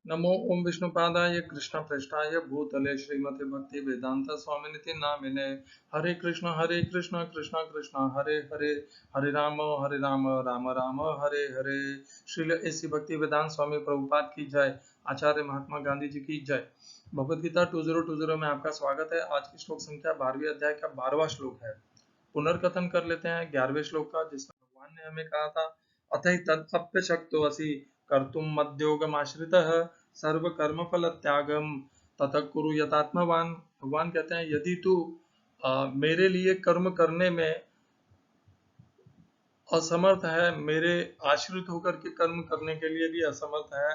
नमो ओम विष्णुपादाय कृष्णप्रेष्ठाय भूतले श्रीमते भक्ति वेदांत स्वामिनिति नामिने। हरे कृष्ण कृष्ण कृष्ण हरे हरे, हरे राम राम राम हरे हरे। श्रील ऐसी भक्ति वेदांत स्वामी प्रभुपाद की जय। आचार्य महात्मा गांधी जी की जय। भगवद गीता 2020 में आपका स्वागत है। आज की श्लोक संख्या 12वें अध्याय का 12वां श्लोक है। पुनर्कथन कर लेते हैं 11वें श्लोक का, जिसमें भगवान ने हमें कहा था, अतः तदप्यशक्तोऽसि कर्तुं मद्योगमाश्रितः सर्व कर्म फल त्यागम ततः कुरु यथात्मवान। भगवान कहते हैं, यदि तू मेरे लिए कर्म करने में असमर्थ है, मेरे आश्रित होकर के कर्म करने के लिए भी असमर्थ है,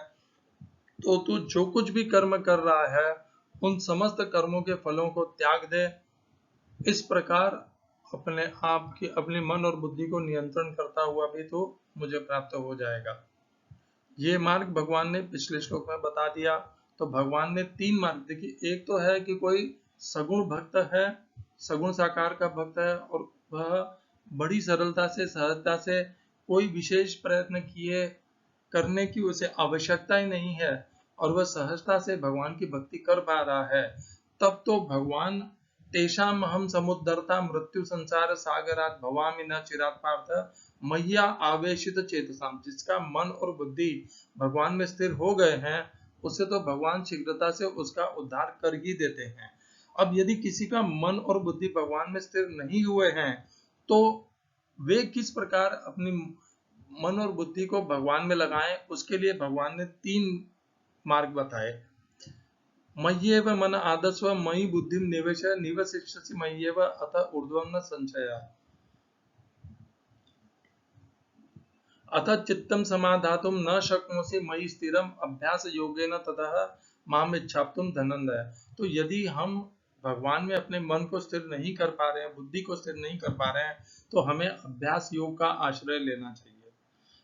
तो तू जो कुछ भी कर्म कर रहा है उन समस्त कर्मों के फलों को त्याग दे। इस प्रकार अपने आप की, अपने मन और बुद्धि को नियंत्रण करता हुआ भी तो मुझे प्राप्त हो जाएगा। ये मार्ग भगवान ने पिछले श्लोक में बता दिया। तो भगवान ने 3 मार्ग, देखिए, एक तो है कि कोई सगुण भक्त है, सगुण साकार का भक्त है, और वह बड़ी सरलता से, सहजता से, कोई विशेष प्रयत्न किए करने की उसे आवश्यकता ही नहीं है, और वह सहजता से भगवान की भक्ति कर पा रहा है। तब तो भगवान तेषाम हम समुद्धरता मृत्यु संसार सागरात भवामि न चिरात पार्थ मैया आवेशित चेतसाम, जिसका मन और बुद्धि भगवान में स्थिर हो गए हैं, उसे तो भगवान शीघ्रता से उसका उद्धार कर ही देते हैं। अब यदि किसी का मन और बुद्धि भगवान में स्थिर नहीं हुए हैं, तो वे किस प्रकार अपनी मन और बुद्धि को भगवान में लगाएं, उसके लिए भगवान ने 3 मार्ग बताए। मय्येव मन आदस्व मयि बुद्धिम निवेश निवसिष्यसि मय्येव अतः ऊर्ध्वं न संशयः। अथ चित्तं समाधातुं न शक्नोषि मयि स्थिरम् अभ्यास योगेन ततः माम इच्छाप्तुं धनंजय। तो यदि हम भगवान में अपने मन को स्थिर नहीं कर पा रहे हैं, बुद्धि को स्थिर नहीं कर पा रहे हैं, तो हमें अभ्यास योग का आश्रय लेना चाहिए।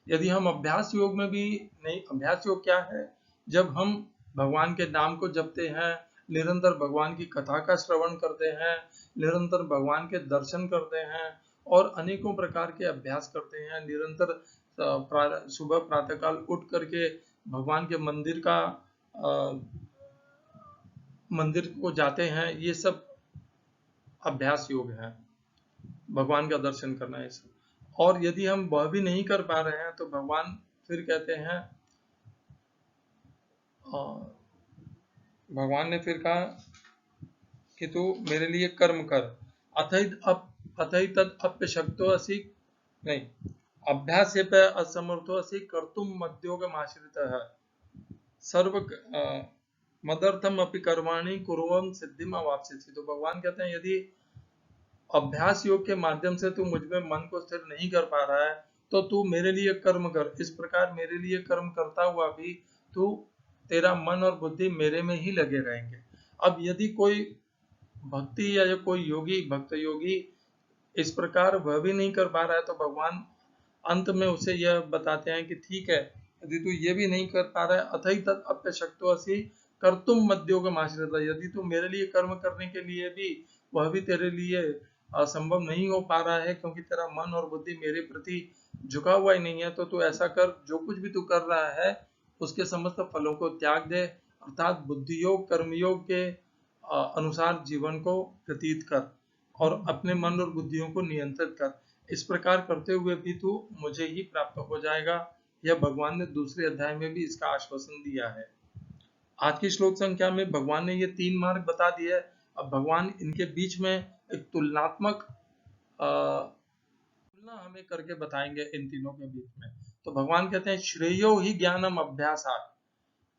यदि हम अभ्यास योग में भी नहीं, अभ्यास योग क्या है? जब हम भगवान के नाम को जपते हैं, निरंतर भगवान की कथा का श्रवण करते हैं, निरंतर भगवान के दर्शन करते हैं, और अनेकों प्रकार के अभ्यास करते हैं, निरंतर सुबह प्रातःकाल उठ करके भगवान के मंदिर को जाते हैं, ये सब अभ्यास योग है, भगवान का दर्शन करना है सब। और यदि हम वह भी नहीं कर पा रहे हैं, तो भगवान फिर कहते हैं, भगवान ने फिर कहा कि तू मेरे लिए कर्म कर। अथई तद अप्यशक्तो असि, नहीं, अभ्यास पे असमर्थो असि कर्तुम मद्योगम आश्रितः सर्व मदर्थम अपि कर्माणि कुर्वन् सिद्धिम अवाप्स्यसि। तो भगवान कहते हैं, यदि अभ्यास योग के माध्यम से तू मुझ में मन को स्थिर नहीं कर पा रहा है, तो तू मेरे लिए कर्म कर। इस प्रकार मेरे लिए कर्म करता हुआ भी तू, तेरा मन और बुद्धि मेरे में ही लगे रहेंगे। अब यदि कोई भक्ति या कोई योगी, भक्त योगी इस प्रकार वह भी नहीं कर पा रहा है, तो भगवान अंत में उसे यह बताते हैं कि ठीक है, यदि तू ये भी नहीं कर पा रहा है, अथई तद अप्यशक्तो असि कर्तुम मद्योगम आश्रितः, यदि तू मेरे लिए कर्म करने के लिए भी, वह भी तेरे लिए असंभव नहीं हो पा रहा है, क्योंकि तेरा मन और बुद्धि मेरे प्रति झुका हुआ ही नहीं है, तो तू ऐसा कर, जो कुछ भी तू कर रहा है उसके समस्त फलों को त्याग दे, अर्थात बुद्धि योग कर्मयोग के अनुसार जीवन को व्यतीत कर, और अपने मन और बुद्धियों को नियंत्रित कर। इस प्रकार करते हुए भी तू मुझे ही प्राप्त हो जाएगा। यह भगवान ने दूसरे अध्याय में भी इसका आश्वासन दिया है। आज की श्लोक संख्या में भगवान ने ये 3 मार्ग बता दिए। अब भगवान इनके बीच में एक तुलनात्मक तुलना हमें करके बताएंगे इन तीनों के बीच में। तो भगवान कहते हैं, श्रेयो ही ज्ञानम अभ्यासात्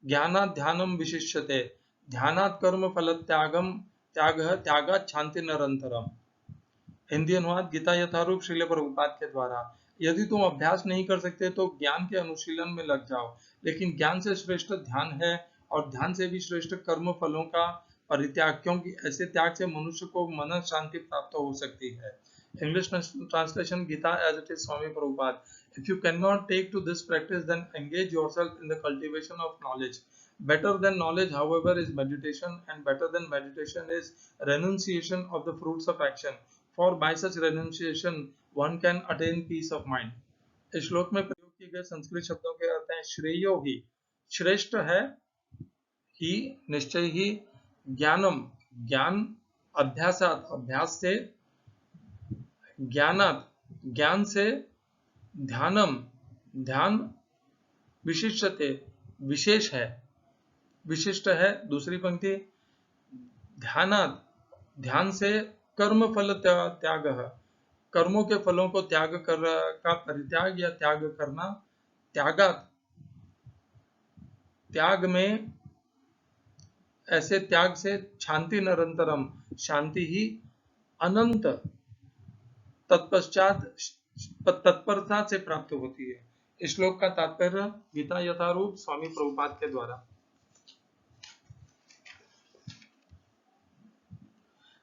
ज्ञानात् ध्यानम विशिष्यते ध्यानात् कर्म फल त्यागात् शांति निरंतरम। हिंदी अनुवाद गीता यथारूप श्रील प्रभुपाद के द्वारा। यदि तुम अभ्यास नहीं कर सकते तो ज्ञान के अनुशीलन में लग जाओ, लेकिन ज्ञान से श्रेष्ठ ध्यान है, और ध्यान से भी श्रेष्ठ कर्म फलों का परित्याग, क्योंकि ऐसे त्याग से मनुष्य को मन शांति प्राप्त हो सकती है। English translation Gita as it is Swami Prabhupada. If you cannot take to this practice, then engage yourself in the cultivation of knowledge. Better than knowledge, however, is meditation, and better than meditation is renunciation of the fruits of action. For by such renunciation, one can attain peace of mind. इस श्लोक में प्रयोग किए गए संस्कृत शब्दों के अर्थ हैं, श्रेयो ही, श्रेष्ठ है, ही निश्चय ही ज्ञानम ज्ञान अभ्यासात अभ्यास से ज्ञानात ज्ञान से ध्यानम ध्यान विशिष्टते विशेष है विशिष्ट है। दूसरी पंक्ति ध्यानात ध्यान से कर्म फल त्याग कर्मों के फलों को त्याग कर का परित्याग या त्याग करना त्यागात त्याग में ऐसे त्याग से शांति निरंतरम शांति ही अनंत तत्पश्चात तत्परता से प्राप्त होती है। इस श्लोक का तात्पर्य गीता यथारूप स्वामी प्रभुपाद के द्वारा।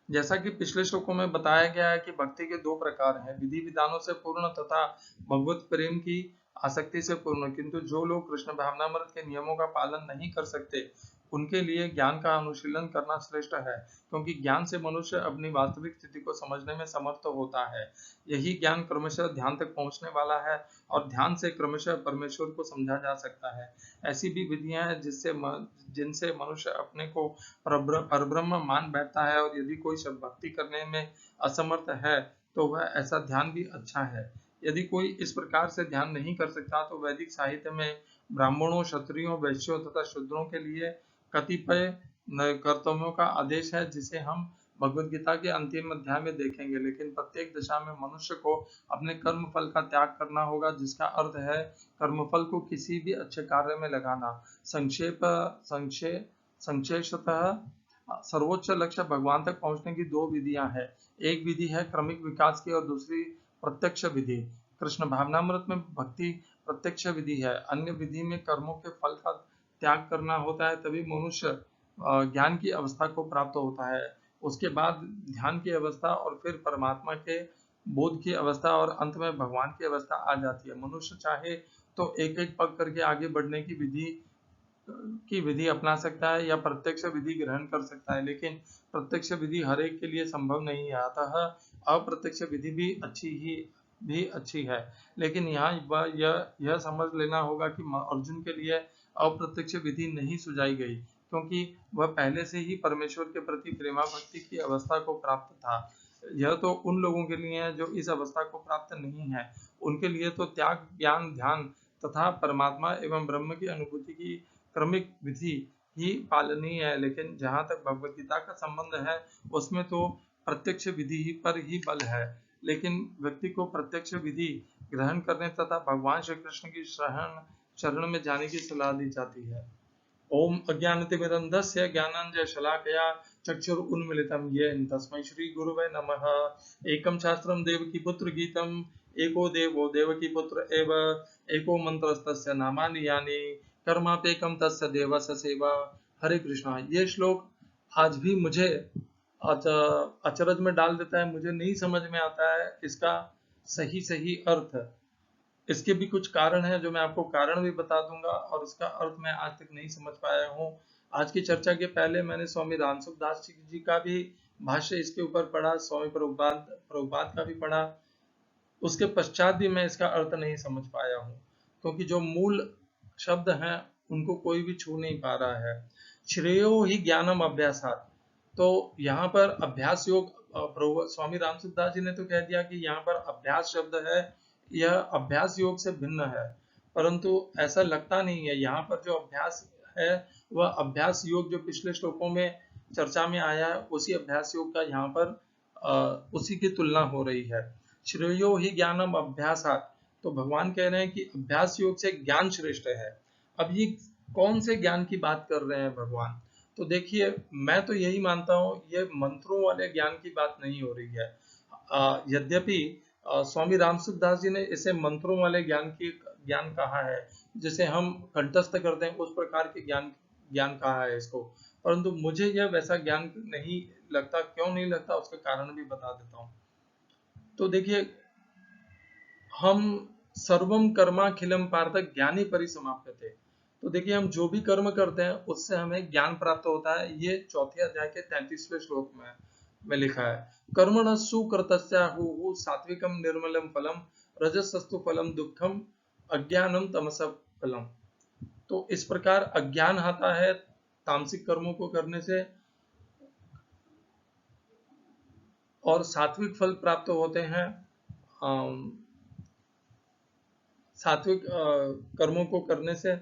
जैसा कि पिछले श्लोकों में बताया गया है कि भक्ति के दो प्रकार हैं, विधि विधानों से पूर्ण तथा भगवत प्रेम की आसक्ति से पूर्ण। किंतु जो लोग कृष्ण भावनामृत के नियमों का पालन नहीं कर सकते उनके लिए ज्ञान का अनुशीलन करना श्रेष्ठ है, क्योंकि ज्ञान से मनुष्य अपनी वास्तविक स्थिति को समझने में समर्थ होता है। यही ज्ञान क्रमशः ध्यान तक पहुंचने वाला है और ध्यान से क्रमशः परमेश्वर को समझा जा सकता है। ऐसी भी विधियां हैं जिनसे मनुष्य अपने को परब्रह्म मान बैठता है, और यदि कोई भक्ति करने में असमर्थ है तो वह ऐसा ध्यान भी अच्छा है। यदि कोई इस प्रकार से ध्यान नहीं कर सकता तो वैदिक साहित्य में ब्राह्मणों, क्षत्रियों, वैश्यों तथा शूद्रों के लिए कतिपय कर्तव्यों का आदेश है, जिसे हम भगवद गीता के अंतिम अध्याय में देखेंगे। लेकिन प्रत्येक दशा में मनुष्य को अपने कर्म फल का त्याग करना होगा, जिसका अर्थ है कर्मफल को किसी भी अच्छे कार्य में लगाना। संक्षेपतः सर्वोच्च लक्ष्य भगवान तक पहुंचने की दो विधियां हैं। एक विधि है क्रमिक विकास की और दूसरी प्रत्यक्ष विधि। कृष्ण भावनामृत में भक्ति प्रत्यक्ष विधि है, अन्य विधि में कर्मों के फल का त्याग करना होता है, तभी मनुष्य ज्ञान की अवस्था को प्राप्त होता है। उसके बाद ध्यान की अवस्था और फिर परमात्मा के बोध की अवस्था और अंत में भगवान की अवस्था आ जाती है। मनुष्य चाहे तो एक एक पग करके आगे बढ़ने की विधि अपना सकता है या प्रत्यक्ष विधि ग्रहण कर सकता है, लेकिन प्रत्यक्ष विधि हर एक के लिए संभव नहीं है। अतः अप्रत्यक्ष विधि भी अच्छी है, लेकिन यहाँ यह समझ लेना होगा कि अर्जुन के लिए अप्रत्यक्ष विधि नहीं सुझाई गई, क्योंकि वह पहले से ही परमेश्वर के प्रति प्रेमा भक्ति की अवस्था को प्राप्त था। यह तो उन लोगों के लिए है जो इस अवस्था को प्राप्त नहीं है। उनके लिए तो त्याग, ज्ञान, ध्यान तथा परमात्मा एवं ब्रह्म की अनुभूति की क्रमिक विधि ही पालनीय है। लेकिन जहाँ तक भगवद गीता का संबंध है उसमें तो प्रत्यक्ष विधि पर ही बल है। लेकिन व्यक्ति को प्रत्यक्ष विधि ग्रहण करने तथा भगवान श्री कृष्ण की शरण में जाने की सलाह दी जाती है। ओम अज्ञानतिमिरन्धस्य ज्ञानाञ्जनशलाकया चक्षुरुन्मीलितं येन तस्मै श्री गुरुवे नमः। एकं शास्त्रं देवकीपुत्र गीतम् एको देवो देवकीपुत्र एव एको मंत्रस्तस्य नामानि यानि कर्मापेकं तस्य देवस्य सेवा। हरे कृष्णा। ये श्लोक आज भी मुझे अचरज में डाल देता है, मुझे नहीं समझ में आता है इसका सही अर्थ। इसके भी कुछ कारण हैं जो मैं आपको कारण भी बता दूंगा, और इसका अर्थ मैं आज तक नहीं समझ पाया हूँ। आज की चर्चा के पहले मैंने स्वामी रामसुख दास जी का भी भाष्य इसके ऊपर पढ़ा, स्वामी प्रभुपाद का भी पढ़ा। उसके पश्चात भी मैं इसका अर्थ नहीं समझ पाया हूँ, क्योंकि जो मूल शब्द हैं उनको कोई भी छू नहीं पा रहा है। श्रेयो ही ज्ञानम अभ्यासात, तो यहाँ पर अभ्यास योग स्वामी रामसुख दास जी ने तो कह दिया कि यहाँ पर अभ्यास शब्द है, यह अभ्यास योग से भिन्न है, परंतु ऐसा लगता नहीं है। यहाँ पर जो अभ्यास है वह अभ्यास योग जो पिछले श्लोकों में चर्चा में आया है उसी अभ्यास योग का यहाँ पर उसी की तुलना हो रही है। श्रेयो ही ज्ञानम अभ्यासात, तो भगवान कह रहे हैं कि अभ्यास योग से ज्ञान श्रेष्ठ है। अब ये कौन से ज्ञान की बात कर रहे हैं भगवान? तो देखिए, मैं तो यही मानता हूँ ये मंत्रों वाले ज्ञान की बात नहीं हो रही है। यद्यपि स्वामी रामसुख दास जी ने इसे मंत्रों वाले ज्ञान कहा है, जिसे हम कंठस्थ करते हैं उस प्रकार के ज्ञान कहा है इसको, परंतु मुझे यह वैसा ज्ञान नहीं लगता। क्यों नहीं लगता उसका कारण भी बता देता हूँ। तो देखिए, हम सर्वम कर्माखिलम पार्थ ज्ञानी परिसमाप्यते, तो देखिए हम जो भी कर्म करते हैं उससे हमें ज्ञान प्राप्त होता है। ये चौथे अध्याय के 33वें श्लोक में लिखा है। कर्मणस्सु कर्तस्याहुः सात्विकम निर्मलम फलम रजसस्तु फलम दुःखम अज्ञानम तमसः फलम। तो इस प्रकार अज्ञान आता है तामसिक कर्मों को करने से और सात्विक फल प्राप्त होते हैं। सात्विक कर्मों को करने से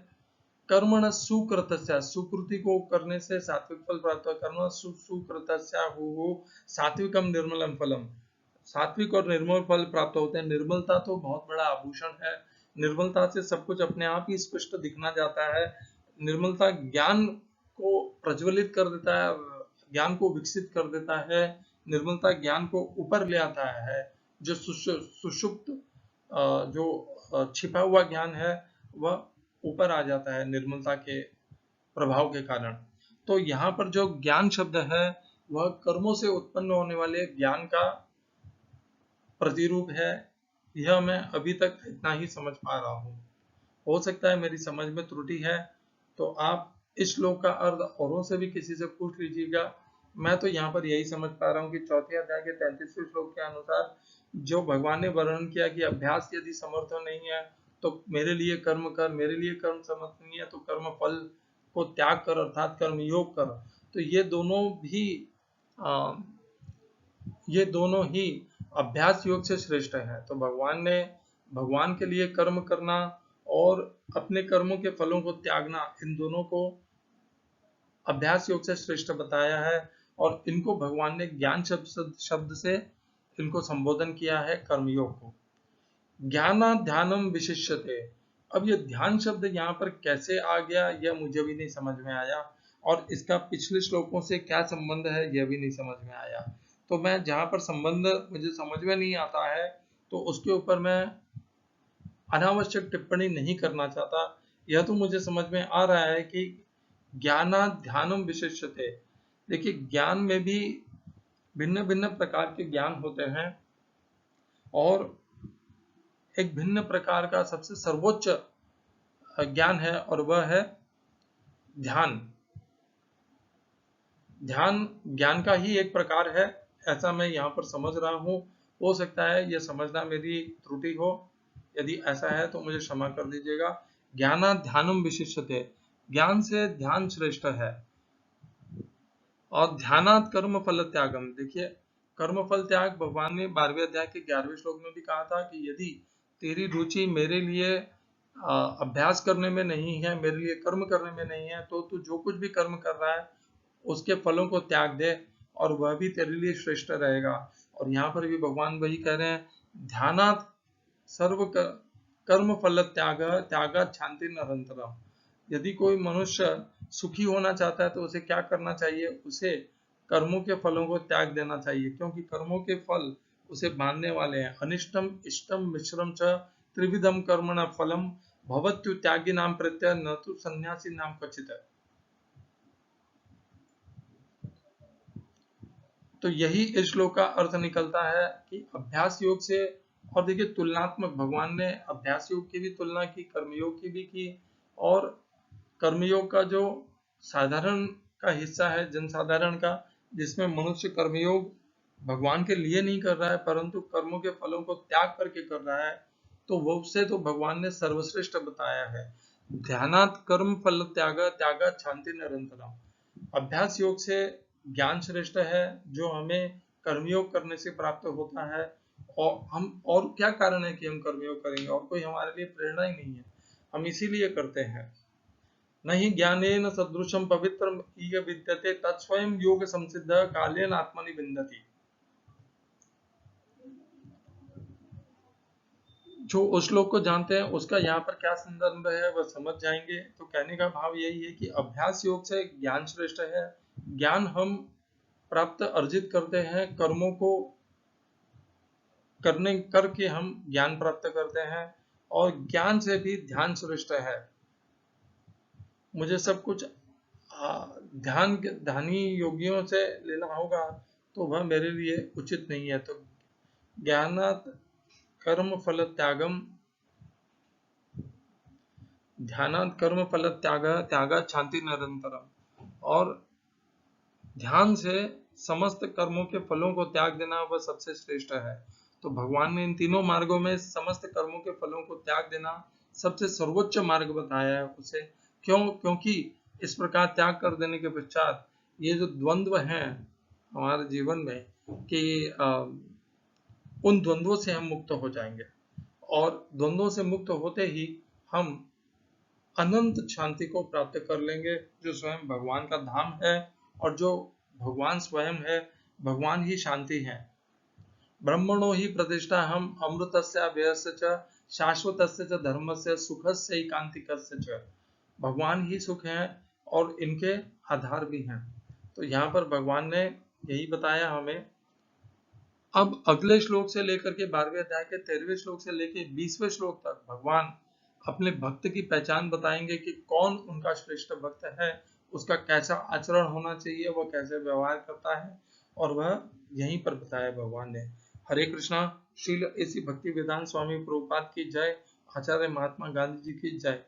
कर्मण सुकृतस्य, सुकृति को करने से सात्विक फल प्राप्त होता है। कर्म सुकृतस्य हो सात्विकम निर्मलम फलम, सात्विक और निर्मल फल प्राप्त होते हैं। निर्मलता तो बहुत बड़ा आभूषण है, निर्मलता से सब कुछ अपने आप ही स्पष्ट दिखना जाता है। निर्मलता ज्ञान को प्रज्वलित कर देता है, ज्ञान को विकसित कर देता है। निर्मलता ज्ञान को ऊपर ले आता है। जो सुषुप्त जो छिपा हुआ ज्ञान है वह ऊपर आ जाता है निर्मलता के प्रभाव के कारण। तो यहाँ पर जो ज्ञान शब्द है वह कर्मों से उत्पन्न होने वाले ज्ञान का प्रतिरूप है। यह मैं अभी तक इतना ही समझ पा रहा हूँ। हो सकता है मेरी समझ में त्रुटि है, तो आप इस श्लोक का अर्थ औरों से भी किसी से पूछ लीजिएगा। मैं तो यहाँ पर यही समझ पा रहा हूँ कि चौथे अध्याय के 33वें श्लोक के अनुसार जो भगवान ने वर्णन किया कि अभ्यास यदि समर्थ नहीं है तो मेरे लिए कर्म कर, मेरे लिए कर्म समर्थ नहीं है तो कर्म फल को त्याग कर, अर्थात कर्म योग कर। तो ये दोनों ही अभ्यास योग से श्रेष्ठ है। तो भगवान ने भगवान के लिए कर्म करना और अपने कर्मों के फलों को त्यागना, इन दोनों को अभ्यास योग से श्रेष्ठ बताया है। और इनको भगवान ने ज्ञान शब्द से इनको संबोधन किया है, कर्मयोग को। ज्ञाना ध्यानम विशिष्यते। अब ये ध्यान शब्द यहाँ पर कैसे आ गया यह मुझे भी नहीं समझ में आया, और इसका पिछले श्लोकों से क्या संबंध है यह भी नहीं समझ में आया। तो मैं जहाँ पर संबंध मुझे समझ में नहीं आता है तो उसके ऊपर मैं अनावश्यक टिप्पणी नहीं करना चाहता। यह तो मुझे समझ में आ रहा है कि ज्ञाना ध्यानम विशिष्यते। देखिए, ज्ञान में भी भिन्न भिन्न प्रकार के ज्ञान होते हैं और एक भिन्न प्रकार का सबसे सर्वोच्च ज्ञान है और वह है ध्यान। ध्यान ज्ञान का ही एक प्रकार है, ऐसा मैं यहाँ पर समझ रहा हूँ। हो सकता है यह समझना मेरी त्रुटि हो, यदि ऐसा है तो मुझे क्षमा कर दीजिएगा। ज्ञाना ध्यानम विशिष्यते, ज्ञान से ध्यान श्रेष्ठ है। और ध्यानात कर्म फल त्यागम, देखिए कर्म फल त्याग भगवान ने 12वें अध्याय के 11वें श्लोक में भी कहा था कि यदि तेरी रुचि मेरे लिए अभ्यास करने में नहीं है, मेरे लिए कर्म करने में नहीं है, तो तू जो कुछ भी कर्म कर रहा है उसके फलों को त्याग दे और वह भी तेरे लिए श्रेष्ठ रहेगा। और यहाँ पर भी भगवान वही कह रहे हैं, ध्यानात सर्व कर्म फल त्यागा शांति निरंतरम। यदि कोई मनुष्य सुखी होना चाहता है तो उसे क्या करना चाहिए? उसे कर्मों के फलों को त्याग देना चाहिए, क्योंकि कर्मों के फल उसे बांधने वाले हैं। अनिष्टम इष्टम मिश्रम च त्रिविधम कर्मण फलम भवत्यु त्यागी नाम प्रत्यय न तो सन्यासी नाम क्वचित। तो यही इस श्लोक का अर्थ निकलता है कि अभ्यास योग से, और देखिए तुलनात्मक, भगवान ने अभ्यास योग की भी तुलना की, कर्मयोग की भी की। और कर्मयोग का जो साधारण का हिस्सा है, जनसाधारण का, जिसमें मनुष्य कर्मयोग भगवान के लिए नहीं कर रहा है परंतु कर्मों के फलों को त्याग करके कर रहा है, तो वो उसे तो भगवान ने सर्वश्रेष्ठ बताया है। ध्यानात कर्म फल त्यागा शांति निरंतरम। अभ्यास योग से ज्ञान श्रेष्ठ है जो हमें कर्मयोग करने से प्राप्त होता है। और क्या कारण है कि हम कर्मयोग करेंगे? और कोई हमारे लिए प्रेरणा ही नहीं है, हम इसीलिए करते हैं। नहीं ज्ञानेन सदृशम पवित्रम इह विद्यते तत्स्वयं योग संसिद्ध कालेन आत्मनि विन्दति। जो उस श्लोक को जानते हैं उसका यहाँ पर क्या संदर्भ है वह समझ जाएंगे। तो कहने का भाव यही है कि अभ्यास योग से ज्ञान श्रेष्ठ है। ज्ञान हम प्राप्त अर्जित करते हैं, कर्मों को करके हम ज्ञान प्राप्त करते हैं, और ज्ञान से भी ध्यान श्रेष्ठ है। मुझे सब कुछ ध्यानी योगियों से लेना होगा तो वह मेरे लिए उचित नहीं है। तो ज्ञानात कर्म फल त्यागम, ध्यानात कर्म फल त्यागा शांति निरंतरम। और ध्यान से समस्त कर्मों के फलों को त्याग देना वह सबसे श्रेष्ठ है। तो भगवान ने इन तीनों मार्गों में समस्त कर्मों के फलों को त्याग देना सबसे सर्वोच्च मार्ग बताया है उसे। क्योंकि इस प्रकार त्याग कर देने के पश्चात ये जो द्वंद्व हैं हमारे जीवन में कि उन द्वंद्वों से हम मुक्त हो जाएंगे, और द्वंद्वों से मुक्त होते ही हम अनंत शांति को प्राप्त कर लेंगे, जो स्वयं भगवान का धाम है, और जो भगवान स्वयं है, भगवान ही शांति है। ब्रह्मणो ही प्रतिष्ठा हम अमृतस्य अव्ययस्य च शाश्वतस्य च धर्मस्य सुखस्य एकांतिकस्य च। भगवान ही सुख है और इनके आधार भी हैं। तो यहाँ पर भगवान ने यही बताया हमें। अब अगले श्लोक से लेकर के 12वें अध्याय के 13वें श्लोक से लेकर 20वें श्लोक तक भगवान अपने भक्त की पहचान बताएंगे कि कौन उनका श्रेष्ठ भक्त है, उसका कैसा आचरण होना चाहिए, वह कैसे व्यवहार करता है, और वह यहीं पर बताया भगवान ने। हरे कृष्णा। श्रील ऐसी भक्ति वेदांत स्वामी प्रभुपाद की जय। आचार्य महात्मा गांधी जी की जय।